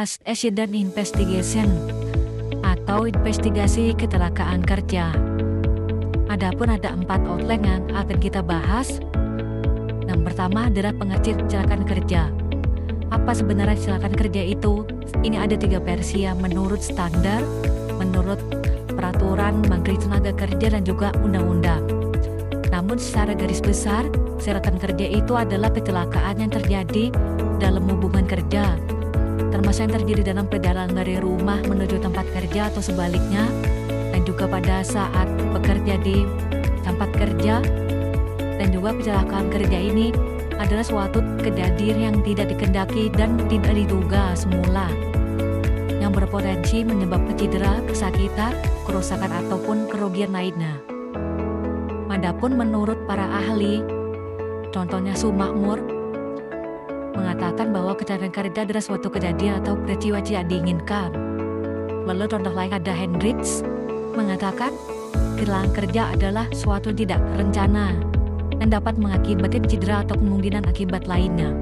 bahas accident investigation atau investigasi kecelakaan kerja. Adapun ada 4 outline yang akan kita bahas. Yang pertama adalah pengertian kecelakaan kerja. Apa sebenarnya kecelakaan kerja itu? Ini ada 3 versi ya, menurut standar, menurut peraturan Menteri Tenaga Kerja dan juga undang-undang. Namun secara garis besar, kecelakaan kerja itu adalah kecelakaan yang terjadi dalam hubungan kerja, termasuk yang terjadi dalam perjalanan dari rumah menuju tempat kerja atau sebaliknya, dan juga pada saat bekerja di tempat kerja. Dan juga kecelakaan kerja ini adalah suatu kejadian yang tidak dikehendaki dan tidak diduga semula, yang berpotensi menyebabkan cedera, kesakitan, kerusakan ataupun kerugian lainnya. Adapun menurut para ahli, contohnya Sumakmur, mengatakan bahwa kecelakaan kerja adalah suatu kejadian atau peristiwa tidak diinginkan. Lalu contoh lain ada Hendricks, mengatakan kecelakaan kerja adalah suatu tidak terencana dan dapat mengakibatkan cedera atau kemungkinan akibat lainnya.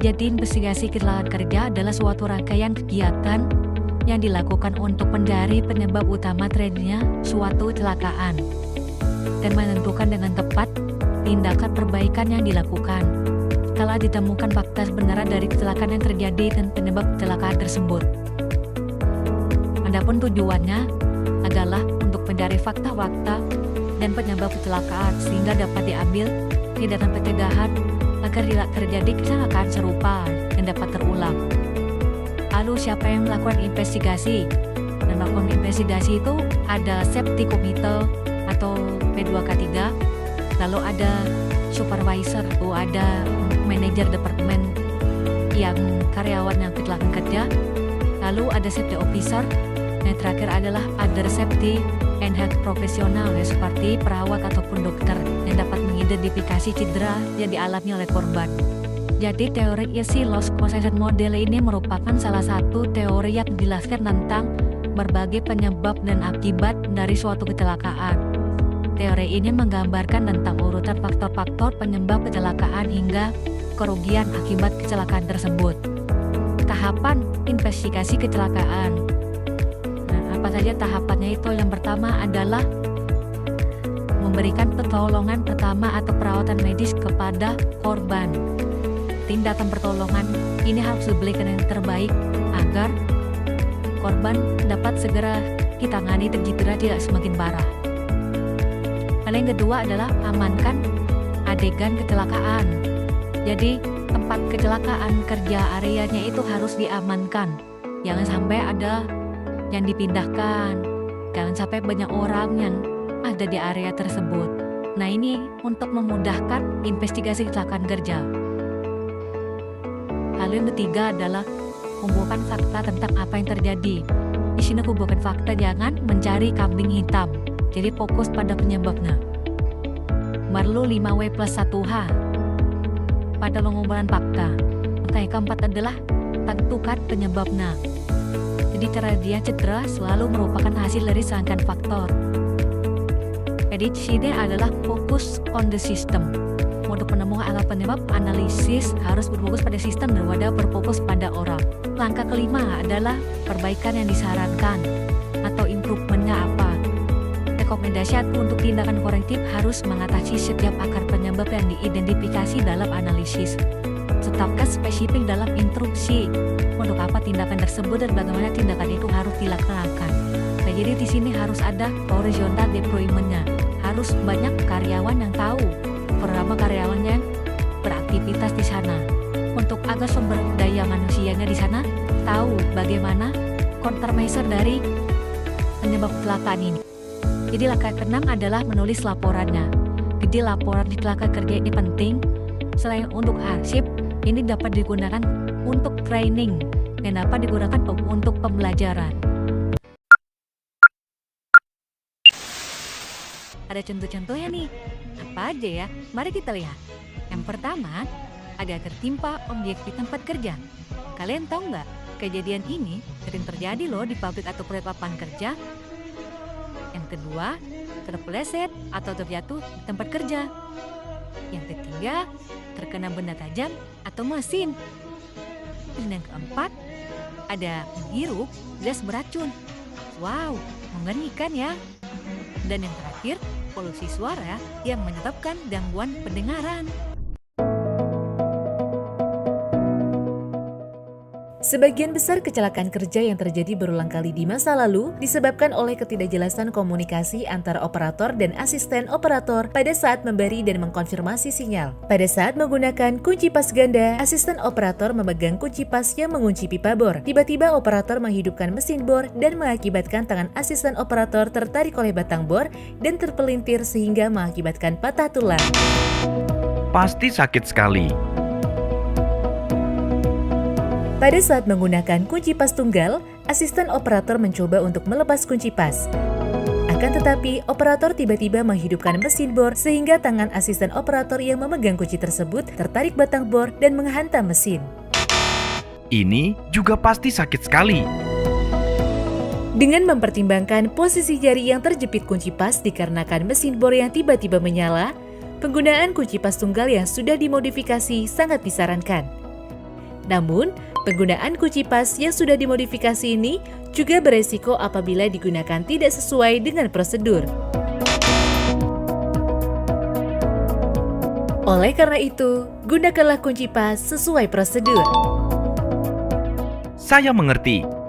Jadi investigasi kecelakaan kerja adalah suatu rangkaian kegiatan yang dilakukan untuk mencari penyebab utama terjadinya suatu kecelakaan dan menentukan dengan tepat tindakan perbaikan yang dilakukan kala ditemukan fakta kebenaran dari kecelakaan yang terjadi dan penyebab kecelakaan tersebut. Adapun tujuannya adalah untuk mencari fakta-fakta dan penyebab kecelakaan sehingga dapat diambil tindakan pencegahan agar tidak terjadi kecelakaan serupa yang dapat terulang. Lalu siapa yang melakukan investigasi? Dan melakukan investigasi itu ada safety committee atau P2K3, lalu ada supervisor atau ada manajer departemen yang karyawan yang kecelakaan kerja, lalu ada safety officer, yang terakhir adalah other safety and health profesional seperti perawat ataupun dokter yang dapat mengidentifikasi cedera yang dialami oleh korban. Jadi teori easy loss causation model ini merupakan salah satu teori yang menjelaskan tentang berbagai penyebab dan akibat dari suatu kecelakaan. Teori ini menggambarkan tentang urutan faktor-faktor penyebab kecelakaan hingga kerugian akibat kecelakaan tersebut. Tahapan investigasi kecelakaan. Apa saja tahapannya itu? Yang pertama adalah memberikan pertolongan pertama atau perawatan medis kepada korban. Tindakan pertolongan ini harus diberikan yang terbaik agar korban dapat segera ditangani dan cedera tidak semakin parah. Hal yang kedua adalah amankan adegan kecelakaan. Jadi tempat kecelakaan kerja areanya itu harus diamankan. Jangan sampai ada yang dipindahkan, jangan sampai banyak orang yang ada di area tersebut. Nah, ini untuk memudahkan investigasi kecelakaan kerja. Hal yang ketiga adalah kumpulkan fakta tentang apa yang terjadi. Di sini kumpulkan fakta, jangan mencari kambing hitam. Jadi fokus pada penyebabnya. Perlu 5W+1H pada pengumpulan fakta. Yang keempat adalah tentukan penyebabnya. Jadi cara dia cedera selalu merupakan hasil dari serangkaian faktor. Jadi di sini adalah fokus on the system. Untuk menemukan alat penyebab, analisis harus berfokus pada sistem daripada berfokus pada orang. Langkah kelima adalah perbaikan yang disarankan atau improvementnya apa. Rekomendasi untuk tindakan korektif harus mengatasi setiap akar penyebab yang diidentifikasi dalam analisis. Tetapkan spesifik dalam instruksi untuk apa tindakan tersebut dan bagaimana tindakan itu harus dilaksanakan. Nah, jadi di sini harus ada horizontal deployment-nya. Harus banyak karyawan yang tahu, terutama karyawan yang beraktivitas di sana. Untuk agar sumber daya manusianya di sana tahu bagaimana countermeasure dari penyebab kecelakaan ini. Jadi langkah keenam adalah menulis laporannya. Jadi laporan kecelakaan kerja ini penting. Selain untuk arsip, ini dapat digunakan untuk training dan dapat digunakan untuk pembelajaran. Ada contoh-contohnya nih. Apa aja ya? Mari kita lihat. Yang pertama, ada tertimpa objek di tempat kerja. Kalian tahu nggak? Kejadian ini sering terjadi loh di pabrik atau lapangan kerja. Yang kedua, terpeleset atau terjatuh di tempat kerja. Yang ketiga, terkena benda tajam atau mesin. Dan yang keempat, ada menghirup gas beracun. Wow, mengerikan ya. Dan yang terakhir, polusi suara yang menyebabkan gangguan pendengaran. Sebagian besar kecelakaan kerja yang terjadi berulang kali di masa lalu disebabkan oleh ketidakjelasan komunikasi antara operator dan asisten operator pada saat memberi dan mengkonfirmasi sinyal. Pada saat menggunakan kunci pas ganda, asisten operator memegang kunci pas yang mengunci pipa bor. Tiba-tiba operator menghidupkan mesin bor dan mengakibatkan tangan asisten operator tertarik oleh batang bor dan terpelintir sehingga mengakibatkan patah tulang. Pasti sakit sekali. Pada saat menggunakan kunci pas tunggal, asisten operator mencoba untuk melepas kunci pas. Akan tetapi, operator tiba-tiba menghidupkan mesin bor sehingga tangan asisten operator yang memegang kunci tersebut tertarik batang bor dan menghantam mesin. Ini juga pasti sakit sekali. Dengan mempertimbangkan posisi jari yang terjepit kunci pas dikarenakan mesin bor yang tiba-tiba menyala, penggunaan kunci pas tunggal yang sudah dimodifikasi sangat disarankan. Namun, penggunaan kunci pas yang sudah dimodifikasi ini juga beresiko apabila digunakan tidak sesuai dengan prosedur. Oleh karena itu, gunakanlah kunci pas sesuai prosedur. Saya mengerti.